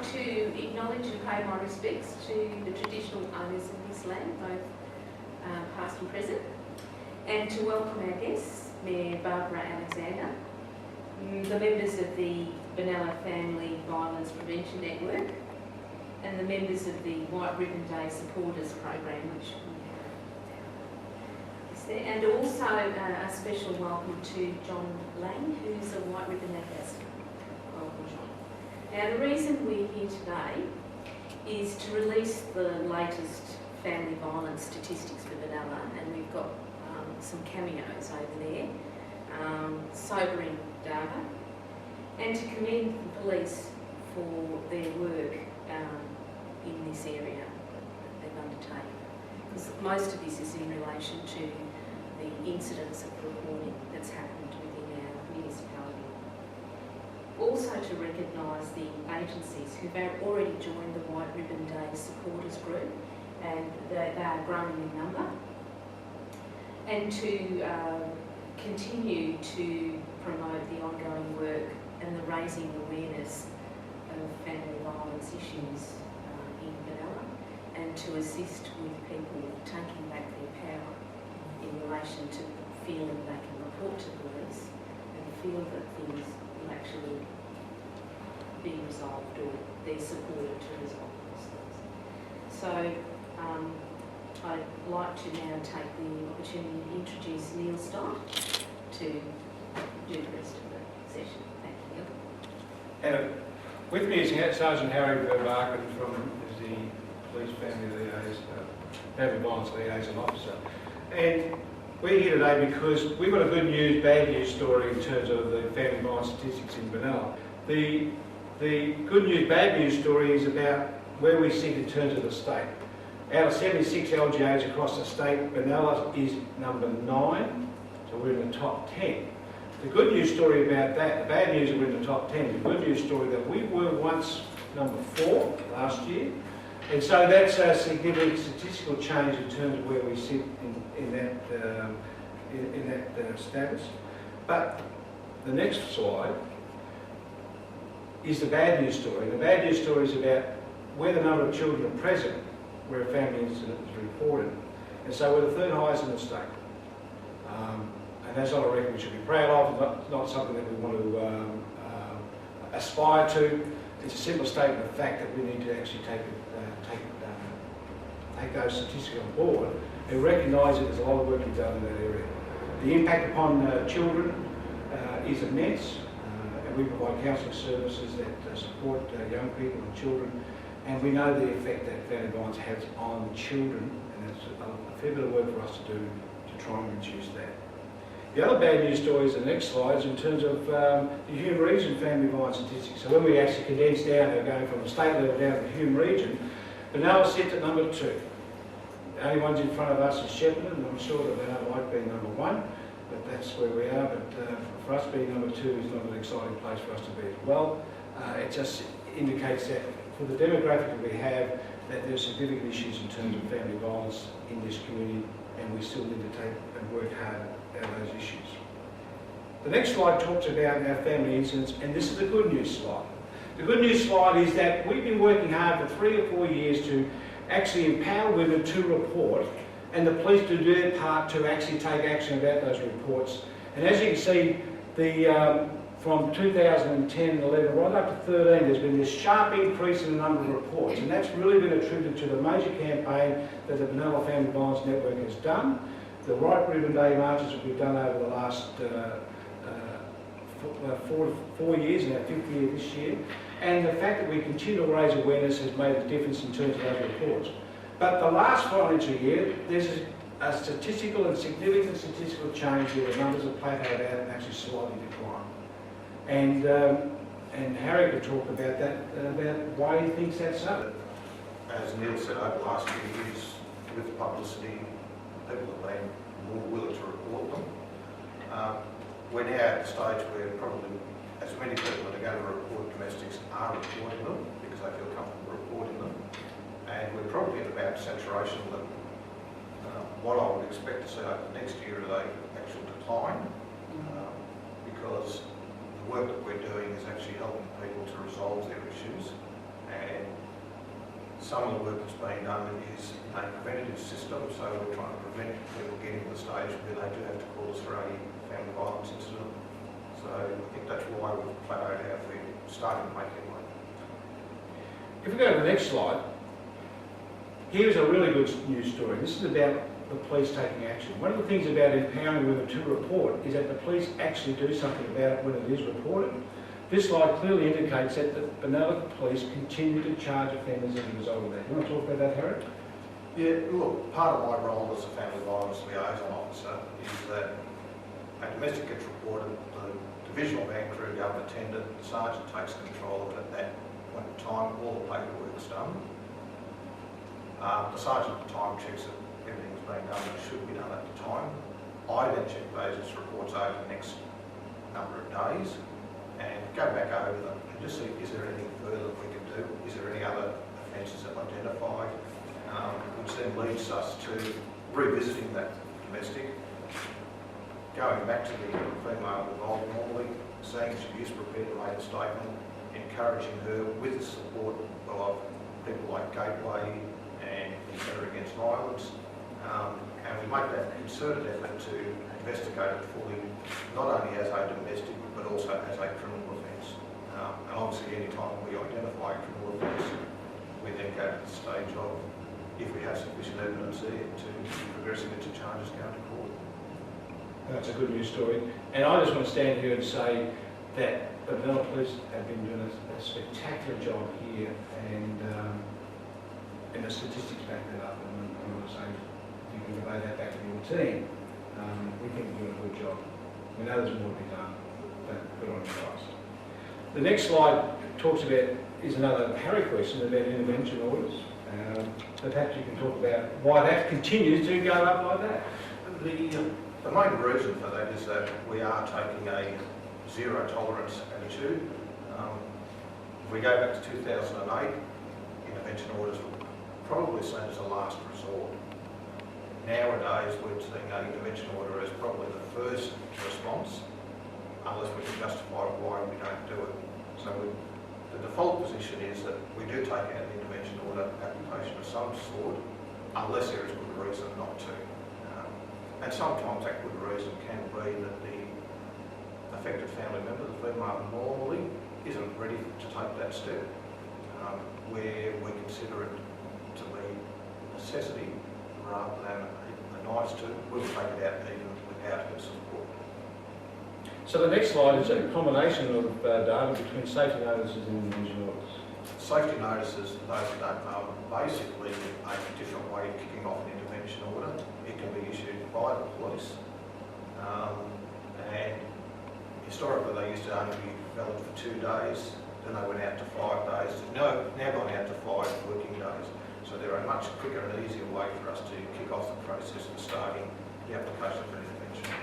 like to acknowledge and pay my respects to the traditional owners of this land, both past and present, and to welcome our guests, Mayor Barbara Alexander, the members of the Benalla Family Violence Prevention Network, and the members of the White Ribbon Day Supporters Program, which is there, and also a special welcome to John Lang, who's a White Ribbon Ambassador. Welcome, John. Now, the reason we're here today is to release the latest family violence statistics for Benalla, and we've got some cameos over there, sobering data, and to commend the police for their work in this area that they've undertaken. Because most of this is in relation to the incidents of reporting that's happened within our municipality. Also to recognise the agencies who've already joined the White Ribbon Day supporters group, and they are growing in number, and to continue to promote the ongoing work and the raising awareness of family violence issues in Benalla, and to assist with people taking back their power in relation to feeling they can report to police and feel that things will actually be resolved or they're supported to resolve those things. So I'd like to now take the opportunity to introduce Neil Stott to do the rest of the session. Thank you. And with me is Sergeant Harry Verbaken from the Police Family Violence Liaison Officer. And we're here today because we've got a good news, bad news story in terms of the family violence statistics in Benalla. The good news, bad news story is about where we sit in terms of the state. Out of 76 LGAs across the state, Benalla is number 9, so we're in the top 10. The good news story about that, the bad news is we're in the top 10. The good news story that we were once number 4 last year, and so that's a significant statistical change in terms of where we sit in that status. But the next slide is the bad news story. The bad news story is about where the number of children are present where a family incident is reported. And so we're the 3rd highest in the state. And that's not a record we should be proud of, not something that we want to aspire to. It's a simple statement of fact that we need to actually take those statistics on board and recognise that there's a lot of work to be done in that area. The impact upon children is immense, and we provide counselling services that support young people and children, and we know the effect that family violence has on children, and it's a fair bit of work for us to do to try and reduce that. The other bad news story is the next slide, is in terms of the human region family violence statistics. So when we actually condense down, they're going from the state level down to the human region, Benalla sits at number 2. The only ones in front of us is Shepparton, and I'm sure that Benalla might be number 1, but that's where we are. But for us being number 2 is not an exciting place for us to be as well. It just indicates that for the demographic that we have, that there's significant issues in terms of family violence in this community, and we still need to take and work hard at those issues. The next slide talks about our family incidents, and this is the good news slide. The good news slide is that we've been working hard for 3 or 4 years to actually empower women to report, and the police to do their part to actually take action about those reports. And as you can see, from 2010, 11, right up to 13, there's been this sharp increase in the number of reports, and that's really been attributed to the major campaign that the Benalla Family Violence Network has done, the White Ribbon Day marches that we've done over the last 4 years, and our 5th year this year, and the fact that we continue to raise awareness has made a difference in terms of those reports. But the last financial year, there's a statistical and significant statistical change where the numbers have plateaued out and actually slightly declined. And Harry could talk about that, about why he thinks that's so. As Neil said, over the last few years, with publicity, people have been more willing to report them. We're now at the stage where probably as many people that are going to report domestics are reporting them because they feel comfortable reporting them. And we're probably at about saturation level. What I would expect to see over the next year is an actual decline because the work that we're doing is actually helping people to resolve their issues and some of the work that's being done is a preventative system, so we're trying to prevent people getting to the stage where they do have to call us for a family violence incident. So I think that's why we've plateaued out. We're starting to make headway. If we go to the next slide, here's a really good news story. This is about the police taking action. One of the things about empowering women to report is that the police actually do something about it when it is reported. This slide clearly indicates that the Benalla Police continue to charge offenders as a result of that. You want to talk about that, Harry? Yeah, look, part of my role as a family violence liaison officer is that a domestic gets reported, the divisional van crew go and attend it, the sergeant takes control of it at that point in time, all the paperwork's done. The sergeant at the time checks that everything's been done that should be done at the time. I then check those reports over the next number of days and go back over them and just see, is there anything further that we can do? Is there any other offences that identified? Which then leads us to revisiting that domestic, going back to the female involved normally, seeing she is prepared to make a statement, encouraging her with the support of people like Gateway and the Centre Against Violence, and we make that concerted effort to investigate it fully, not only as a domestic but also as a criminal offence. And obviously any time we identify a criminal offence, we then go to the stage of, if we have sufficient evidence there, to progressing into charges going to court. That's a good news story. And I just want to stand here and say that the Benalla Police have been doing a spectacular job here, and the statistics back that up. And I want to say, if you can convey that back to your team, we think you're doing a good job. We know there's more to be done, but good on you guys. The next slide talks about, is another Harry question about intervention orders. But perhaps you can talk about why that continues to go up like that. The main reason for that is that we are taking a zero tolerance attitude. If we go back to 2008, intervention orders were probably seen as a last resort. Nowadays, we're seeing an intervention order as probably the first response, unless we can justify why we don't do it. So the default position is that we do take out an intervention order application of some sort, unless there is good reason not to. And sometimes that good reason can be that the affected family member, the female normally, isn't ready to take that step, where we consider it to be a necessity rather than a nice to. We'll take it out even without her support. So the next slide is a combination of data between safety notices and intervention orders. Safety notices, those who don't know, are basically a different way of kicking off an intervention order. It can be issued by the police, and historically they used to only be valid for 2 days, then they went out to 5 days. Now gone out to 5 working days. So they're a much quicker and easier way for us to kick off the process of starting the application for intervention.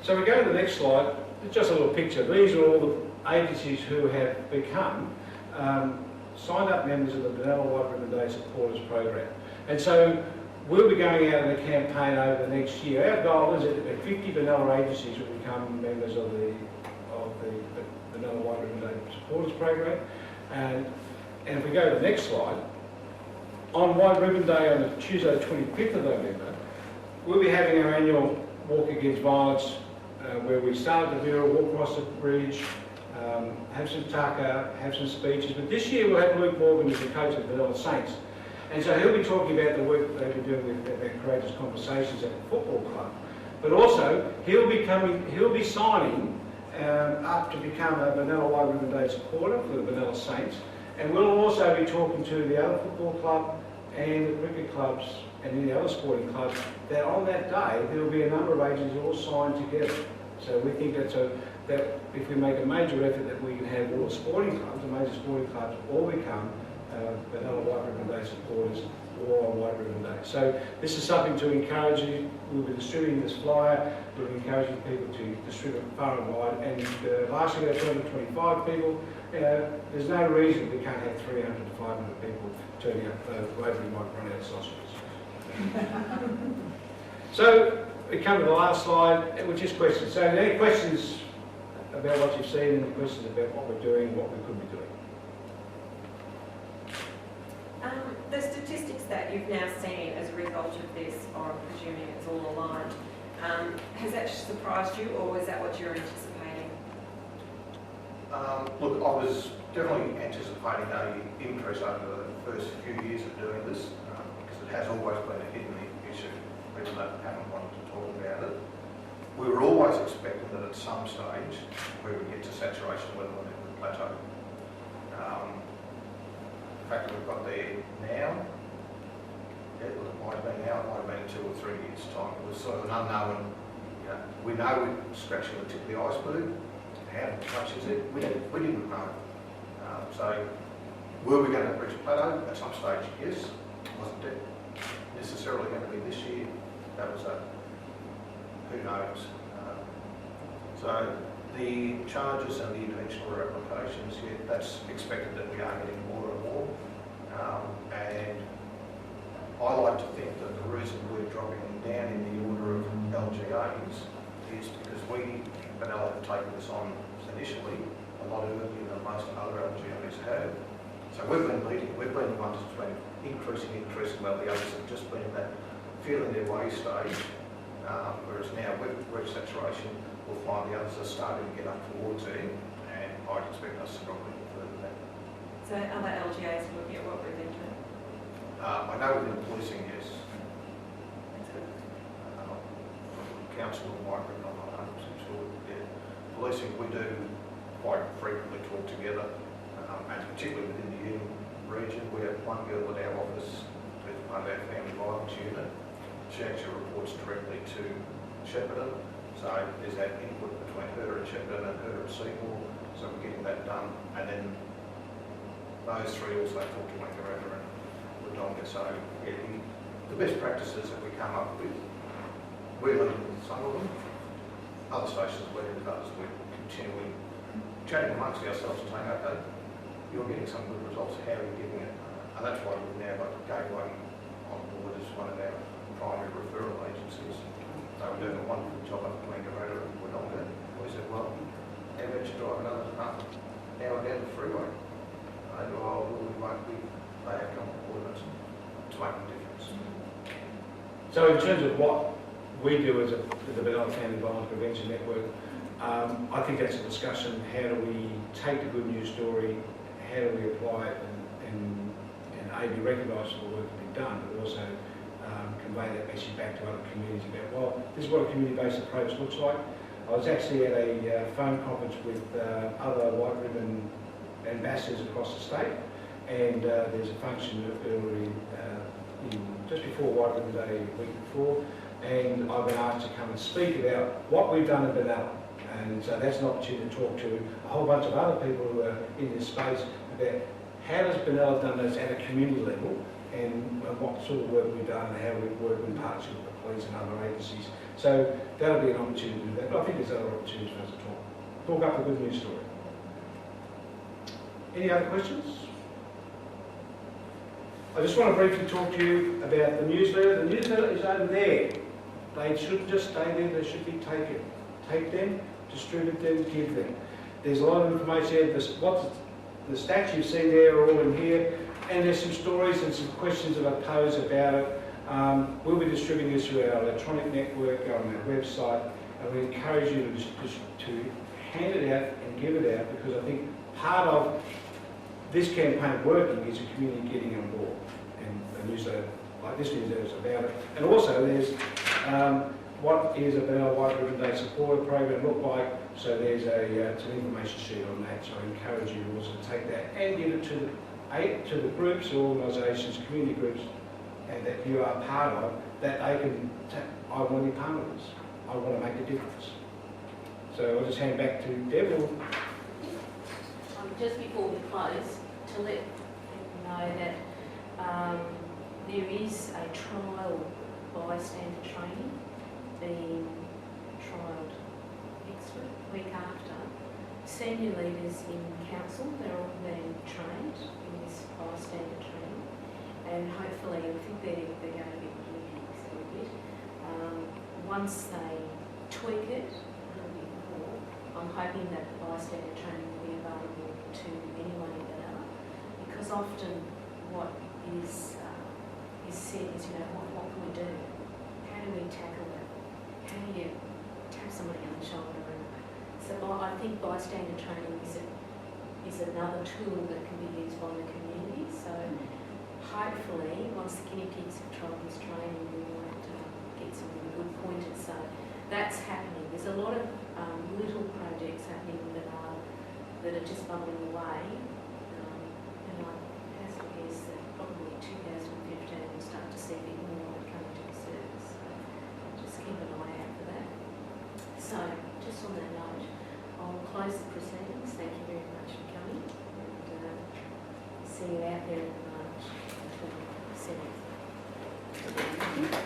So we go to the next slide, it's just a little picture. These are all the agencies who have become signed up members of the Benalla White Ribbon Day Supporters Program. And so we'll be going out in a campaign over the next year. Our goal is that 50 Benalla agencies will become members of the Benalla White Ribbon Day Supporters Program. And if we go to the next slide, on White Ribbon Day on the Tuesday the 25th of November, we'll be having our annual Walk Against Violence, where we start at the Vera, walk across the bridge, have some tucker, have some speeches. But this year we'll have Luke Morgan as the coach of the Benalla Saints. And so he'll be talking about the work that they've been doing with their Courageous Conversations at the football club. But also, he'll be signing up to become a Benalla White Ribbon Day supporter for the Benalla Saints. And we'll also be talking to the other football club and the cricket clubs and any other sporting clubs that on that day there will be a number of agencies all signed together. So we think that if we make a major effort that we can have all the sporting clubs, the major sporting clubs, all become Benalla White Ribbon Day supporters or on White Ribbon Day. So this is something to encourage you. We'll be distributing this flyer. We'll be encouraging people to distribute far and wide. And last year we had 225 people. There's no reason we can't have 300 to 500 people turning up. Rotary might run out of sausages. So we come to the last slide, which is questions. So any questions about what you've seen, and questions about what we're doing, what we could be doing? that you've now seen as a result of this, or I'm presuming it's all aligned, has that surprised you, or was that what you were anticipating? Look, I was definitely anticipating an increase over the first few years of doing this, because it has always been a hidden issue, people that haven't wanted to talk about it. We were always expecting that at some stage we would get to saturation level and it would plateau. The fact that we've got there now, yeah, well, it might have been now, it might have been 2 or 3 years' time. It was sort of an unknown. You know, we know we're scratching the tip of the iceberg. How much is it? We didn't know. So, were we going to reach a plateau at some stage? Yes. Wasn't it necessarily going to be this year? That was a who knows. So the charges and the interventional applications, yeah, that's expected that we are getting more and more. And I like to think that the reason we're dropping down in the order of LGAs is because we, Benalla, have taken this on initially a lot earlier than most other LGAs have. So we've been leading, we've been the ones that's been increasing, while the others have just been in that feeling their way stage. Whereas now with saturation, we'll find the others are starting to get up towards it, and I'd expect us to drop a little further than that. So other LGAs will get what we've been doing? I know within policing, yes. That's good. Council and White, I'm not 100% sure. Yeah. Policing, we do quite frequently talk together, and particularly within the Union region. We have one girl at our office who's part of our family violence unit. She actually reports directly to Shepparton, so there's that input between her and Shepparton and her and Seymour, so we're getting that done. And then those three also talk to one another and Wodonga. So yeah, the best practices that we come up with, we're leading with some of them. Other stations are leading with others. We're continually chatting amongst ourselves and saying, okay, you're getting some good results, how are you getting it? And that's why we've now got Gateway on board as one of our primary referral agencies. They were doing a wonderful job up at Wangaratta and Wodonga. We said, well, how about you drive another hour down the freeway? They go, oh, well, we won't be. They have come on board to make a difference. So in terms of what we do as the Benalla Family Violence Prevention Network, I think that's a discussion. How do we take the good news story, how do we apply it and be recognised for the work that's been done, but also convey that message back to other communities about, well, this is what a community-based approach looks like. I was actually at a phone conference with other white ribbon ambassadors across the state, and there's a function earlier just before White Ribbon Day, a week before, and I've been asked to come and speak about what we've done at Benalla. And so that's an opportunity to talk to a whole bunch of other people who are in this space about how does Benalla done this at a community level, and what sort of work we've done and how we've worked in partnership with the police and other agencies. So that'll be an opportunity to do that. But I think there's other opportunities for us to talk up the good news story. Any other questions? I just want to briefly talk to you about the newsletter. The newsletter is over there. They shouldn't just stay there, they should be taken. Take them, distribute them, give them. There's a lot of information there. The stats you've seen there are all in here, and there's some stories and some questions that I pose about it. We'll be distributing this through our electronic network, on our website, and we encourage you to hand it out and give it out, because I think part of this campaign working is the community getting on board, and a newsletter like this newsletter is about it. And also there's what is a Benalla White Ribbon Day supporter program look like. So there's it's an information sheet on that. So I encourage you to also take that and give it to the groups, organisations, community groups, and that you are part of, that they can. I want to be part of this. I want to make a difference. So I'll just hand back to Deb. Just before we close, to let people know that there is a trial bystander training being trialled next week after. Senior leaders in council, they're all being trained in this bystander training, and hopefully, I think they're going to be guinea pigs a little bit. Once they tweak it a little bit more, I'm hoping that the bystander training will be available to anyone in Benalla, because often what is is said is, what can we do? How do we tackle it? How do you tap somebody on the shoulder? And so I think bystander training is another tool that can be used by the community. So hopefully, once the guinea pigs have tried this training, we might get some really good pointers. So that's happening. There's a lot of little projects happening that are just bubbling away. And I have to guess that probably 2015 we'll start to see a bit more coming to the service. So just keep an eye out for that. So just on that note, I'll close the proceedings. Thank you very much for coming. And see you out there in March 27th.